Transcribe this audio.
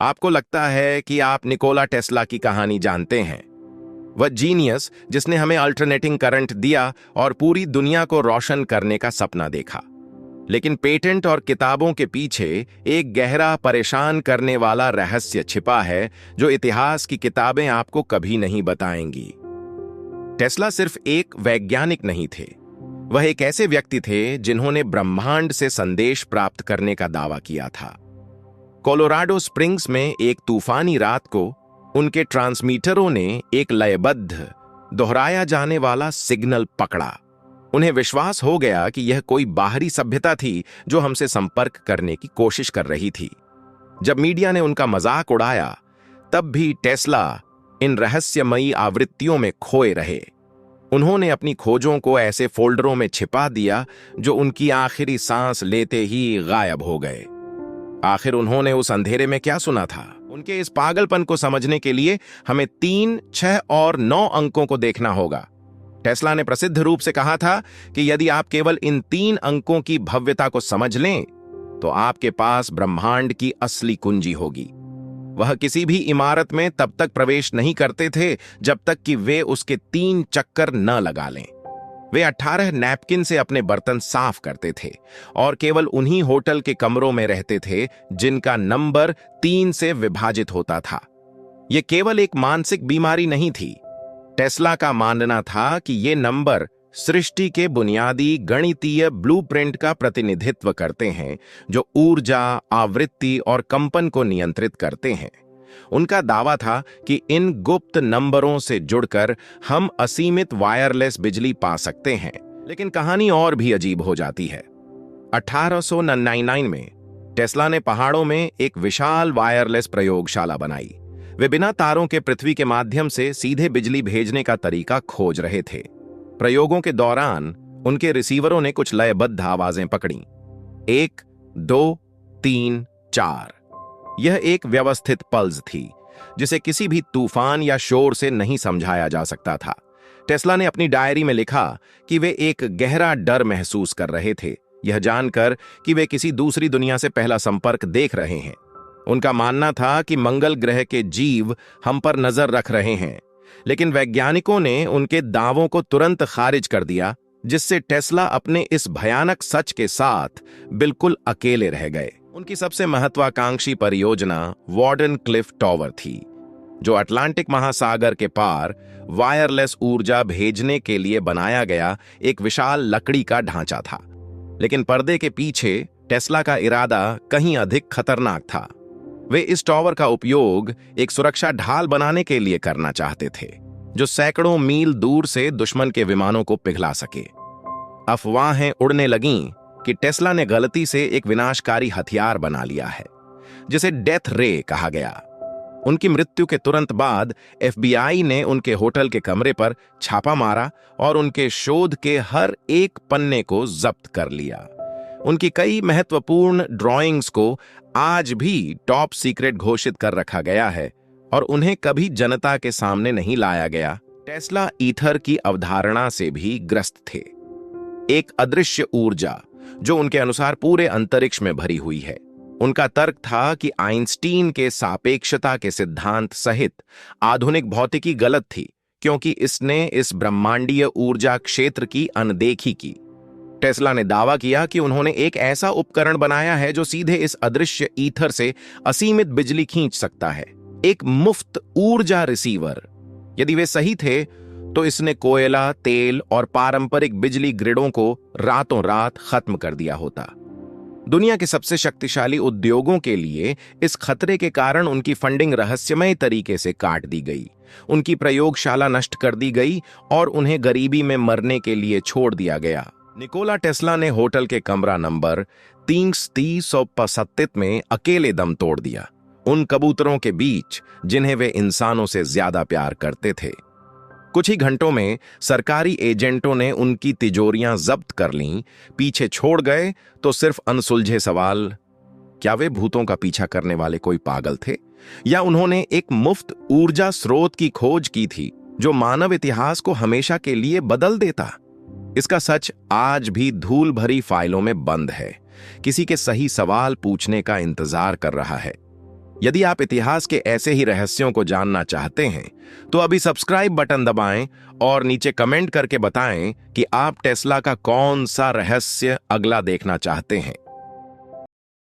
आपको लगता है कि आप निकोला टेस्ला की कहानी जानते हैं, वह जीनियस जिसने हमें अल्टरनेटिंग करंट दिया और पूरी दुनिया को रोशन करने का सपना देखा। लेकिन पेटेंट और किताबों के पीछे एक गहरा परेशान करने वाला रहस्य छिपा है जो इतिहास की किताबें आपको कभी नहीं बताएंगी। टेस्ला सिर्फ एक वैज्ञानिक नहीं थे, वह एक ऐसे व्यक्ति थे जिन्होंने ब्रह्मांड से संदेश प्राप्त करने का दावा किया था। कोलोराडो स्प्रिंग्स में एक तूफानी रात को उनके ट्रांसमीटरों ने एक लयबद्ध, दोहराया जाने वाला सिग्नल पकड़ा। उन्हें विश्वास हो गया कि यह कोई बाहरी सभ्यता थी जो हमसे संपर्क करने की कोशिश कर रही थी। जब मीडिया ने उनका मजाक उड़ाया, तब भी टेस्ला इन रहस्यमयी आवृत्तियों में खोए रहे। उन्होंने अपनी खोजों को ऐसे फोल्डरों में छिपा दिया जो उनकी आखिरी सांस लेते ही गायब हो गए। आखिर उन्होंने उस अंधेरे में क्या सुना था? उनके इस पागलपन को समझने के लिए हमें 3, 6 और 9 अंकों को देखना होगा। टेस्ला ने प्रसिद्ध रूप से कहा था कि यदि आप केवल इन 3 अंकों की भव्यता को समझ लें, तो आपके पास ब्रह्मांड की असली कुंजी होगी। वह किसी भी इमारत में तब तक प्रवेश नहीं करते थे जब तक कि वे उसके 3 चक्कर न लगा लें। वे 18 नैपकिन से अपने बर्तन साफ करते थे और केवल उन्हीं होटल के कमरों में रहते थे जिनका नंबर 3 से विभाजित होता था। यह केवल एक मानसिक बीमारी नहीं थी। टेस्ला का मानना था कि ये नंबर सृष्टि के बुनियादी गणितीय ब्लूप्रिंट का प्रतिनिधित्व करते हैं जो ऊर्जा, आवृत्ति और कंपन को नियंत्रित करते हैं। उनका दावा था कि इन गुप्त नंबरों से जुड़कर हम असीमित वायरलेस बिजली पा सकते हैं। लेकिन कहानी और भी अजीब हो जाती है। 1899 में टेस्ला ने पहाड़ों में एक विशाल वायरलेस प्रयोगशाला बनाई। वे बिना तारों के पृथ्वी के माध्यम से सीधे बिजली भेजने का तरीका खोज रहे थे। प्रयोगों के दौरान उनके रिसीवरों ने कुछ लयबद्ध आवाजें पकड़ी। 1, 2, 3, 4। यह एक व्यवस्थित पल्स थी जिसे किसी भी तूफान या शोर से नहीं समझाया जा सकता था। टेस्ला ने अपनी डायरी में लिखा कि वे एक गहरा डर महसूस कर रहे थे, यह जानकर कि वे किसी दूसरी दुनिया से पहला संपर्क देख रहे हैं। उनका मानना था कि मंगल ग्रह के जीव हम पर नजर रख रहे हैं, लेकिन वैज्ञानिकों ने उनके दावों को तुरंत खारिज कर दिया, जिससे टेस्ला अपने इस भयानक सच के साथ बिल्कुल अकेले रह गए। उनकी सबसे महत्वाकांक्षी परियोजना वार्डन क्लिफ टॉवर थी, जो अटलांटिक महासागर के पार वायरलेस ऊर्जा भेजने के लिए बनाया गया एक विशाल लकड़ी का ढांचा था। लेकिन पर्दे के पीछे टेस्ला का इरादा कहीं अधिक खतरनाक था। वे इस टॉवर का उपयोग एक सुरक्षा ढाल बनाने के लिए करना चाहते थे, जो सैकड़ों मील दूर से दुश्मन के विमानों को पिघला सके। अफवाहें उड़ने लगीं कि टेस्ला ने गलती से एक विनाशकारी हथियार बना लिया है, जिसे डेथ रे कहा गया। उनकी मृत्यु के तुरंत बाद FBI ने उनके होटल के कमरे पर छापा मारा और उनके शोध के हर एक पन्ने को जब्त कर लिया। उनकी कई महत्वपूर्ण ड्राइंग्स को आज भी टॉप सीक्रेट घोषित कर रखा गया है और उन्हें कभी जनता के सामने नहीं लाया गया। टेस्ला ईथर की अवधारणा से भी ग्रस्त थे, एक अदृश्य ऊर्जा जो उनके अनुसार पूरे अंतरिक्ष में भरी हुई है। उनका तर्क था कि आइंस्टीन के सापेक्षता के सिद्धांत सहित आधुनिक भौतिकी गलत थी, क्योंकि इसने इस ब्रह्मांडीय ऊर्जा क्षेत्र की अनदेखी की। टेस्ला ने दावा किया कि उन्होंने एक ऐसा उपकरण बनाया है जो सीधे इस अदृश्य ईथर से असीमित बिजली खींच सकता है, एक मुफ्त ऊर्जा रिसीवर। यदि वे सही थे तो इसने कोयला, तेल और पारंपरिक बिजली ग्रिडों को रातों रात खत्म कर दिया होता। दुनिया के सबसे शक्तिशाली उद्योगों के लिए इस खतरे के कारण उनकी फंडिंग रहस्यमय तरीके से काट दी गई, उनकी प्रयोगशाला नष्ट कर दी गई और उन्हें गरीबी में मरने के लिए छोड़ दिया गया। निकोला टेस्ला ने होटल के कमरा नंबर 335 में अकेले दम तोड़ दिया, उन कबूतरों के बीच जिन्हें वे इंसानों से ज्यादा प्यार करते थे। कुछ ही घंटों में सरकारी एजेंटों ने उनकी तिजोरियां जब्त कर लीं। पीछे छोड़ गए तो सिर्फ अनसुलझे सवाल, क्या वे भूतों का पीछा करने वाले कोई पागल थे, या उन्होंने एक मुफ्त ऊर्जा स्रोत की खोज की थी जो मानव इतिहास को हमेशा के लिए बदल देता। इसका सच आज भी धूल भरी फाइलों में बंद है, किसी के सही सवाल पूछने का इंतजार कर रहा है। यदि आप इतिहास के ऐसे ही रहस्यों को जानना चाहते हैं तो अभी सब्सक्राइब बटन दबाएं और नीचे कमेंट करके बताएं कि आप टेस्ला का कौन सा रहस्य अगला देखना चाहते हैं।